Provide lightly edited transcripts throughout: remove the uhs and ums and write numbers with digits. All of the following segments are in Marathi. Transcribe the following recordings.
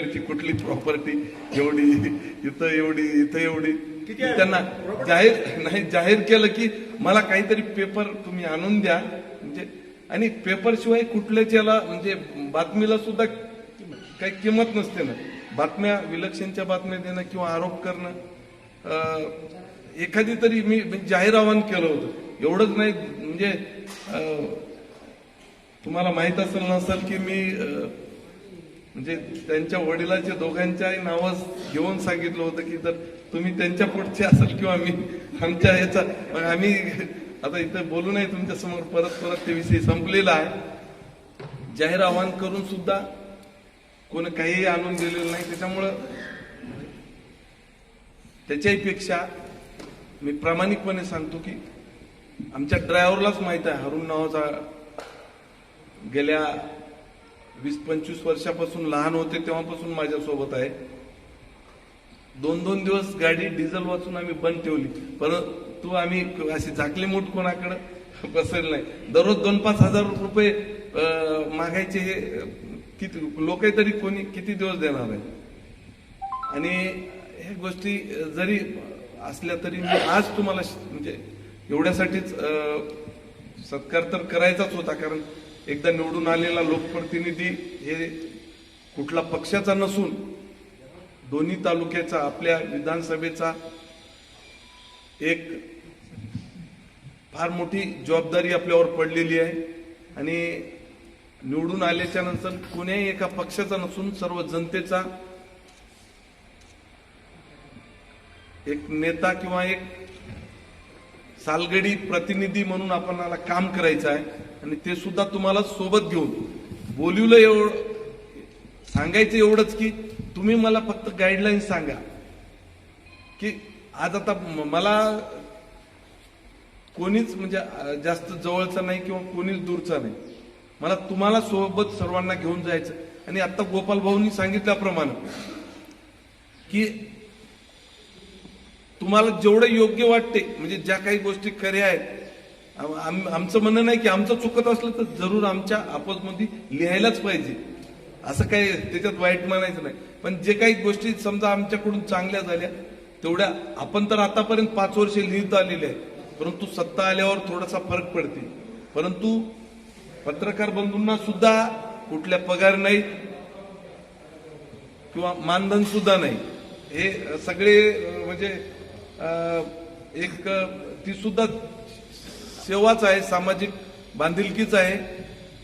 कुठली प्रॉपर्टी एवढी इथं एवढी इथं एवढी त्यांना जाहीर केलं की मला काहीतरी पेपर तुम्ही आणून द्या म्हणजे आणि पेपर शिवाय कुठल्याच याला म्हणजे बातमीला सुद्धा काही किंमत नसते ना. बातम्या विलक्षणच्या बातम्या देणं किंवा आरोप करणं एखादी तरी मी जाहीर आवाहन केलं होतं एवढंच नाही म्हणजे तुम्हाला माहित असेल नसेल की मी म्हणजे त्यांच्या वडिलांच्या दोघांच्याही नावं घेऊन सांगितलं होतं की जर तुम्ही त्यांच्या पुढचे असाल किंवा मी आमच्या याचा आम्ही आता इथं बोलू नये तुमच्या समोर परत ते विषय संपलेला आहे. जाहीर आवाहन करून सुद्धा कोणी काही आणून दिलेलं नाही. त्याच्यामुळं त्याच्याही पेक्षा मी प्रामाणिकपणे सांगतो की आमच्या ड्रायव्हरलाच माहित आहे हरून नावाचा गेल्या 20-25 वर्षापासून लहान होते तेव्हापासून माझ्या सोबत आहे. 2-2 दिवस गाडी डिझेल वाचून आम्ही बंद ठेवली परंतु आम्ही अशी झाकली मूठ कोणाकडे बसेल नाही. दररोज 2-5 हजार रुपये मागायचे हे किती लोक तरी कोणी किती दिवस देणार आहे. आणि हे गोष्टी जरी असल्या तरी मी आज तुम्हाला म्हणजे एवढ्यासाठीच सत्कार तर करायचाच होता कारण एकदा निवडून आलेला लोकप्रतिनिधी हे कुठला पक्षाचा नसून दोन्ही तालुक्याचा आपल्या विधानसभेचा एक फार मोठी जबाबदारी आपल्यावर पडलेली आहे. आणि निवडून आल्याच्या नंतर कोण्याही एका पक्षाचा नसून सर्व जनतेचा एक नेता किंवा एक सालगडी प्रतिनिधी म्हणून आपल्याला काम करायचं आहे. आणि ते सुद्धा तुम्हाला सोबत घेऊन बोलवलं एवढं सांगायचं एवढंच की तुम्ही मला फक्त गाईडलाईन सांगा की आज आता मला कोणीच म्हणजे जास्त जवळचा नाही किंवा कोणीच दूरचा नाही. मला तुम्हाला सोबत सर्वांना घेऊन जायचं. आणि आता गोपाल भाऊंनी सांगितल्याप्रमाणे की तुम्हाला जेवढं योग्य वाटते म्हणजे ज्या काही गोष्टी खऱ्या आहेत आमचं म्हणणं नाही की आमचं चुकत असलं तर जरूर आमच्या आपसमध्ये लिहायलाच पाहिजे असं काही त्याच्यात वाईट म्हणायचं नाही. पण जे काही गोष्टी समजा आमच्याकडून चांगल्या झाल्या तेवढ्या आपण तर आतापर्यंत 5 वर्ष लिहित आलेले आहे परंतु सत्ता आल्यावर थोडासा फरक पडते. परंतु पत्रकार बंधूंना सुद्धा कुठल्या पगार नाही किंवा मानधन सुद्धा नाही. हे सगळे म्हणजे एक ती सुद्धा सेवाच आहे सामाजिक बांधिलकीच आहे.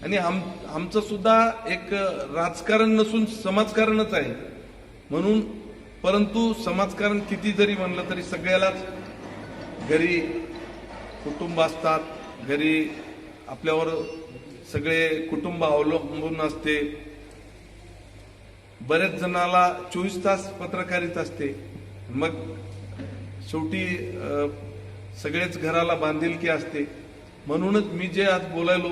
आणि आमचं सुद्धा एक राजकारण नसून समाजकारणच आहे म्हणून. परंतु समाजकारण किती जरी म्हणलं तरी सगळ्यालाच घरी कुटुंब असतात. घरी आपल्यावर सगळे कुटुंब अवलंबून असते. बरेच जणाला 24 तास पत्रकारिता असते. मग शेवटी सगळेच घराला बांधिलकी असते. म्हणूनच मी जे आज बोलायलो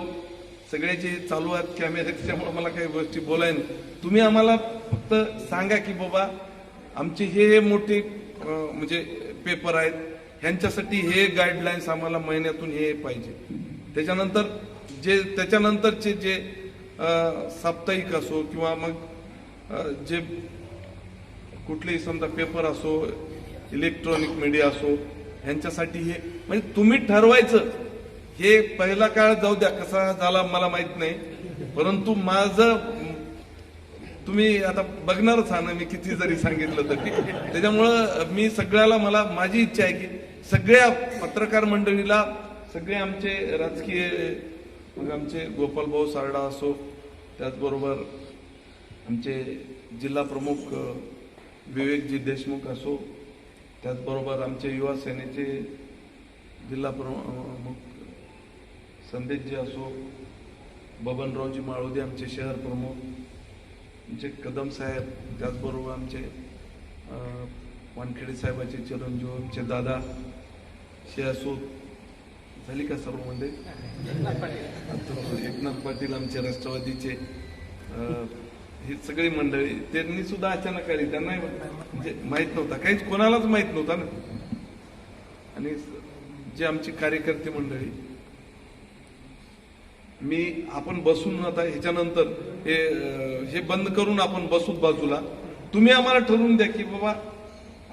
सगळ्याचे चालू आहेत कॅमेरे त्याच्यामुळे मला काही गोष्टी बोलाय नाही. तुम्ही आम्हाला फक्त सांगा की बाबा आमचे हे मोठे म्हणजे पेपर आहेत ह्यांच्यासाठी हे गाईडलाईन्स आम्हाला महिन्यातून हे पाहिजे. त्याच्यानंतरचे जे साप्ताहिक असो किंवा मग जे कुठलेही समजा पेपर असो इलेक्ट्रॉनिक मीडिया असो ह्यांच्यासाठी हे म्हणजे तुम्ही ठरवायचं. हे पहिला काळ जाऊ द्या कसा झाला मला माहित नाही परंतु माझं तुम्ही आता बघणारच हा ना मी किती जरी सांगितलं तरी. त्याच्यामुळं मी सगळ्याला माझी इच्छा आहे की सगळ्या पत्रकार मंडळीला सगळे आमचे राजकीय मग आमचे गोपाल भाऊ सारडा असो त्याचबरोबर आमचे जिल्हा प्रमुख विवेकजी देशमुख असो त्याचबरोबर आमचे युवा सेनेचे जिल्हा प्रमुख संदेशजी असो बबनरावजी माळोदे आमचे शहर प्रमुख आमचे कदम साहेब त्याचबरोबर आमचे वानखेडे साहेबाचे चिरंजीव आमचे दादा शे असो झाली का सर्व मध्ये एकनाथ पाटील आमचे राष्ट्रवादीचे ही सगळी मंडळी त्यांनी सुद्धा अचानक आली. त्यांना म्हणजे माहित नव्हता काहीच कोणालाच माहित नव्हता ना. आणि जे आमची कार्यकर्ते मंडळी मी आपण बसून आता ह्याच्यानंतर हे बंद करून आपण बसूत बाजूला. तुम्ही आम्हाला ठरवून द्या की बाबा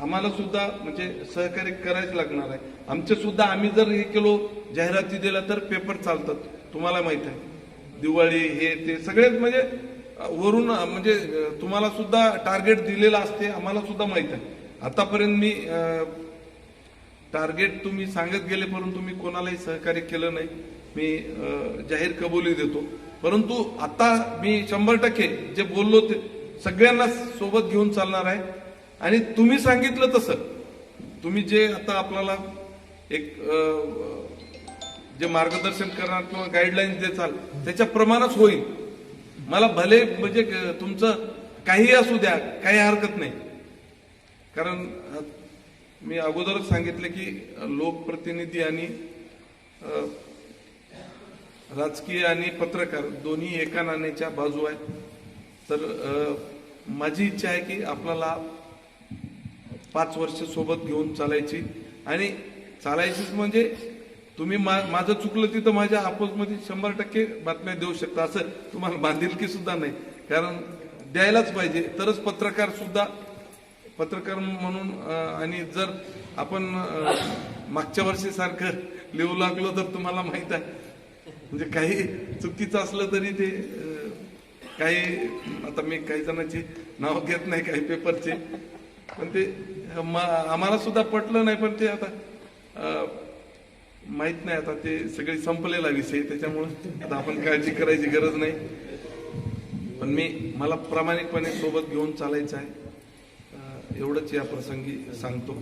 आम्हाला सुद्धा म्हणजे सहकार्य करायच लागणार आहे. आमचे सुद्धा आम्ही जर हे केलो जाहिराती दिल्या तर पेपर चालतात. तुम्हाला माहित आहे दिवाळी हे ते सगळेच म्हणजे वरून म्हणजे तुम्हाला सुद्धा टार्गेट दिलेलं असते, आम्हाला सुद्धा माहित आहे. आतापर्यंत मी टार्गेट तुम्ही सांगत गेले परंतु मी कोणालाही सहकार्य केलं नाही. मी जाहीर कबुली देतो. परंतु आता मी 100% जे बोललो ते सगळ्यांना सोबत घेऊन चालणार आहे. आणि तुम्ही सांगितलं तसं तुम्ही जे आता आपल्याला एक जे मार्गदर्शन करणार किंवा गाईडलाईन्स देचाल त्याच्याप्रमाणेच होईल. मला भले म्हणजे तुमचं काही असू द्या, काही हरकत नाही. कारण मी अगोदरच सांगितलं की लोकप्रतिनिधी आणि राजकीय आणि पत्रकार दोन्ही एका नाण्याच्या बाजू आहेत. तर माझी इच्छा आहे की आपल्याला 5 वर्ष सोबत घेऊन चालायची. आणि चालायचीच म्हणजे तुम्ही माझं चुकलं तिथं माझ्या आपोजमध्ये 100% बातम्या देऊ शकता. असं तुम्हाला बांधिलकी सुद्धा नाही, कारण द्यायलाच पाहिजे. तरच पत्रकार सुद्धा पत्रकार म्हणून आणि जर आपण मागच्या वर्षी सारखं लिहू लागलो तर तुम्हाला माहित आहे म्हणजे काही चुकीचं असलं तरी ते काही आता मी काही जणांची नाव घेत नाही काही पेपरचे, पण ते आम्हाला सुद्धा पटलं नाही. पण ते आता माहित नाही, आता ते सगळी संपलेला विषय, त्याच्यामुळे आता आपण काळजी करायची गरज नाही. पण मला प्रामाणिकपणे सोबत घेऊन चालायचं आहे, एवढंच या प्रसंगी सांगतो.